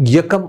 1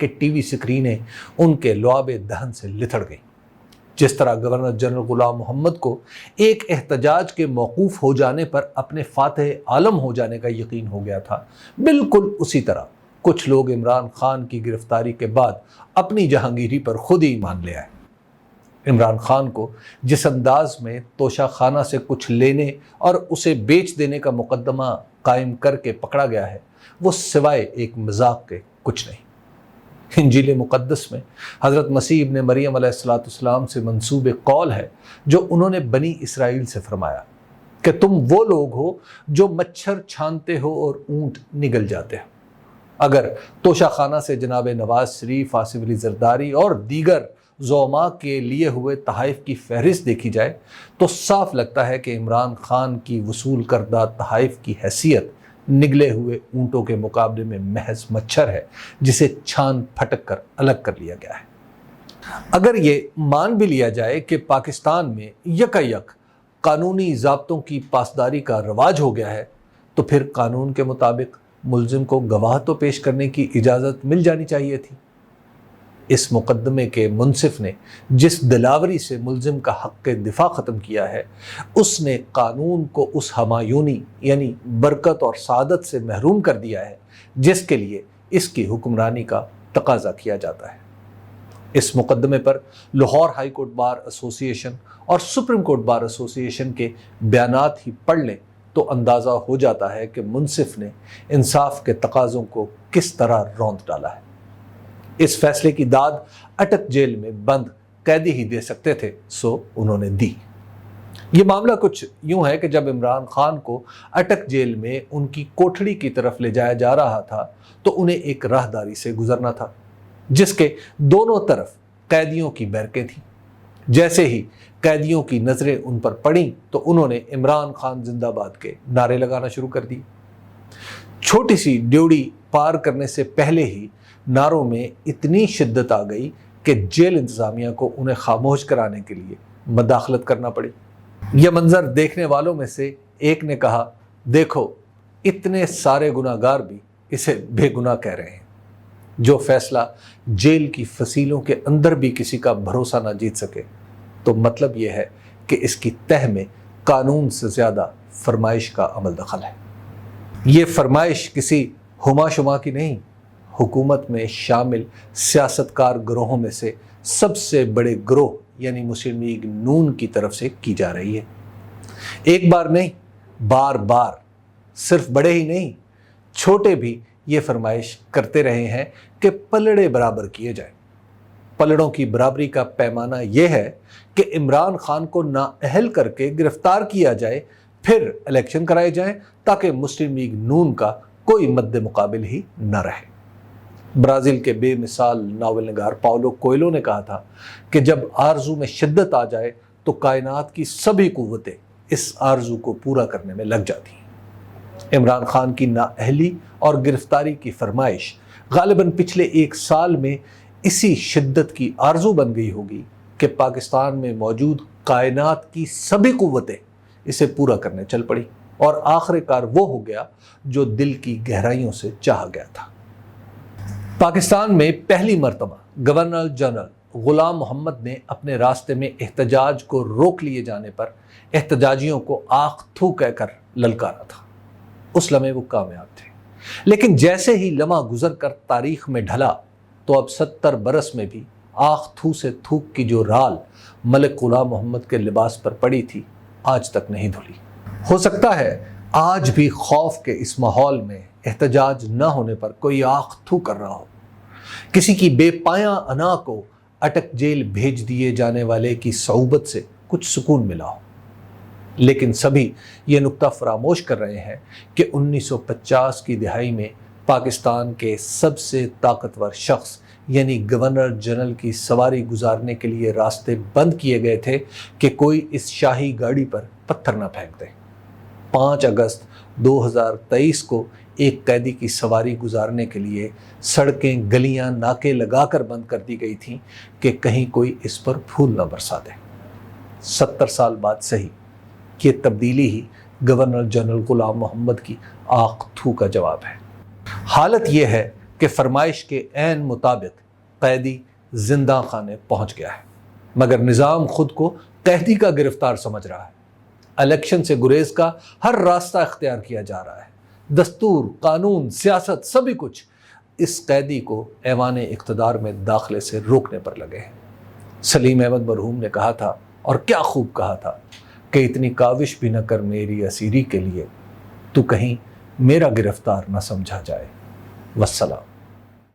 کہ T V سکرینیں ان کے لعاب دہن سے لتڑ گئیں۔ جس طرح گورنر جنرل غلام محمد کو ایک احتجاج کے موقوف ہو جانے پر اپنے فاتح عالم ہو جانے کا یقین ہو گیا تھا، بالکل اسی طرح کچھ لوگ عمران خان کی گرفتاری کے بعد اپنی جہانگیری پر خود ہی ایمان لے آئے۔ عمران خان کو جس انداز میں توشہ خانہ سے کچھ لینے اور اسے بیچ دینے کا مقدمہ قائم کر کے پکڑا گیا ہے، وہ سوائے ایک مذاق کے کچھ نہیں۔ انجیل مقدس میں حضرت مسیح ابن مریم علیہ السلام سے منسوب قول ہے جو انہوں نے بنی اسرائیل سے فرمایا کہ تم وہ لوگ ہو جو مچھر چھانتے ہو اور اونٹ نگل جاتے ہو۔ اگر توشہ خانہ سے جناب نواز شریف، آصف علی زرداری اور دیگر زعماء کے لیے ہوئے تحائف کی فہرست دیکھی جائے تو صاف لگتا ہے کہ عمران خان کی وصول کردہ تحائف کی حیثیت نگلے ہوئے اونٹوں کے مقابلے میں محض مچھر ہے جسے چھان پھٹک کر الگ کر لیا گیا ہے۔ اگر یہ مان بھی لیا جائے کہ پاکستان میں یکایک قانونی ضابطوں کی پاسداری کا رواج ہو گیا ہے تو پھر قانون کے مطابق ملزم کو گواہ تو پیش کرنے کی اجازت مل جانی چاہیے تھی۔ اس مقدمے کے منصف نے جس دلاوری سے ملزم کا حق دفاع ختم کیا ہے، اس نے قانون کو اس ہمایونی یعنی برکت اور سعادت سے محروم کر دیا ہے جس کے لیے اس کی حکمرانی کا تقاضا کیا جاتا ہے۔ اس مقدمے پر لاہور ہائی کورٹ بار ایسوسی ایشن اور سپریم کورٹ بار ایسوسی ایشن کے بیانات ہی پڑھ لیں تو اندازہ ہو جاتا ہے کہ منصف نے انصاف کے تقاضوں کو کس طرح روند ڈالا ہے۔ اس فیصلے کی داد اٹک جیل میں بند قیدی ہی دے سکتے تھے، سو انہوں نے دی۔ یہ معاملہ کچھ یوں ہے کہ جب عمران خان کو اٹک جیل میں ان کی کوٹھڑی کی طرف لے جایا جا رہا تھا تو انہیں ایک راہداری سے گزرنا تھا جس کے دونوں طرف قیدیوں کی بیرکیں تھیں۔ جیسے ہی قیدیوں کی نظریں ان پر پڑیں تو انہوں نے عمران خان زندہ باد کے نعرے لگانا شروع کر دی۔ چھوٹی سی ڈیوڑی پار کرنے سے پہلے ہی نعروں میں اتنی شدت آ گئی کہ جیل انتظامیہ کو انہیں خاموش کرانے کے لیے مداخلت کرنا پڑی۔ یہ منظر دیکھنے والوں میں سے ایک نے کہا، دیکھو اتنے سارے گناہ گار بھی اسے بے گناہ کہہ رہے ہیں۔ جو فیصلہ جیل کی فصیلوں کے اندر بھی کسی کا بھروسہ نہ جیت سکے تو مطلب یہ ہے کہ اس کی تہ میں قانون سے زیادہ فرمائش کا عمل دخل ہے۔ یہ فرمائش کسی ہما شما کی نہیں، حکومت میں شامل سیاستکار گروہوں میں سے سب سے بڑے گروہ یعنی مسلم لیگ نون کی طرف سے کی جا رہی ہے۔ ایک بار نہیں، بار بار، صرف بڑے ہی نہیں، چھوٹے بھی یہ فرمائش کرتے رہے ہیں کہ پلڑے برابر کیے جائیں۔ پلڑوں کی برابری کا پیمانہ یہ ہے کہ عمران خان کو نااہل کر کے گرفتار کیا جائے، پھر الیکشن کرائے جائیں تاکہ مسلم لیگ نون کا کوئی مد مقابل ہی نہ رہے۔ برازیل کے بے مثال ناول نگار پاولو کوئلو نے کہا تھا کہ جب آرزو میں شدت آ جائے تو کائنات کی سبھی قوتیں اس آرزو کو پورا کرنے میں لگ جاتی ہیں۔ عمران خان کی نااہلی اور گرفتاری کی فرمائش غالباً پچھلے ایک سال میں اسی شدت کی آرزو بن گئی ہوگی کہ پاکستان میں موجود کائنات کی سبھی قوتیں اسے پورا کرنے چل پڑی اور آخر کار وہ ہو گیا جو دل کی گہرائیوں سے چاہا گیا تھا۔ پاکستان میں پہلی مرتبہ گورنر جنرل غلام محمد نے اپنے راستے میں احتجاج کو روک لیے جانے پر احتجاجیوں کو آنکھ تھو کہہ کر للکارا تھا۔ اس لمحے وہ کامیاب تھے، لیکن جیسے ہی لمحہ گزر کر تاریخ میں ڈھلا تو اب 70 برس میں بھی آنکھ تھو سے تھوک کی جو رال ملک غلام محمد کے لباس پر پڑی تھی آج تک نہیں دھلی۔ ہو سکتا ہے آج بھی خوف کے اس ماحول میں احتجاج نہ ہونے پر کوئی آنکھ تھو کر رہا ہو، کسی کی بے پایاں انا کو اٹک جیل بھیج دیے جانے والے کی صعوبت سے کچھ سکون ملا ہو، لیکن سبھی یہ نقطہ فراموش کر رہے ہیں کہ 1950 کی دہائی میں پاکستان کے سب سے طاقتور شخص یعنی گورنر جنرل کی سواری گزارنے کے لیے راستے بند کیے گئے تھے کہ کوئی اس شاہی گاڑی پر پتھر نہ پھینک دے۔ 5 اگست 2023 کو ایک قیدی کی سواری گزارنے کے لیے سڑکیں، گلیاں، ناکے لگا کر بند کر دی گئی تھیں کہ کہیں کوئی اس پر پھول نہ برسا دے۔ 70 سال بعد صحیح، یہ تبدیلی ہی گورنر جنرل غلام محمد کی آنکھ تھو کا جواب ہے۔ حالت یہ ہے کہ فرمائش کے عین مطابق قیدی زندہ خانے پہنچ گیا ہے، مگر نظام خود کو قیدی کا گرفتار سمجھ رہا ہے۔ الیکشن سے گریز کا ہر راستہ اختیار کیا جا رہا ہے۔ دستور، قانون، سیاست، سبھی کچھ اس قیدی کو ایوان اقتدار میں داخلے سے روکنے پر لگے ہیں۔ سلیم احمد مرحوم نے کہا تھا، اور کیا خوب کہا تھا، کہ اتنی کاوش بھی نہ کر میری اسیری کے لیے، تو کہیں میرا گرفتار نہ سمجھا جائے۔ والسلام۔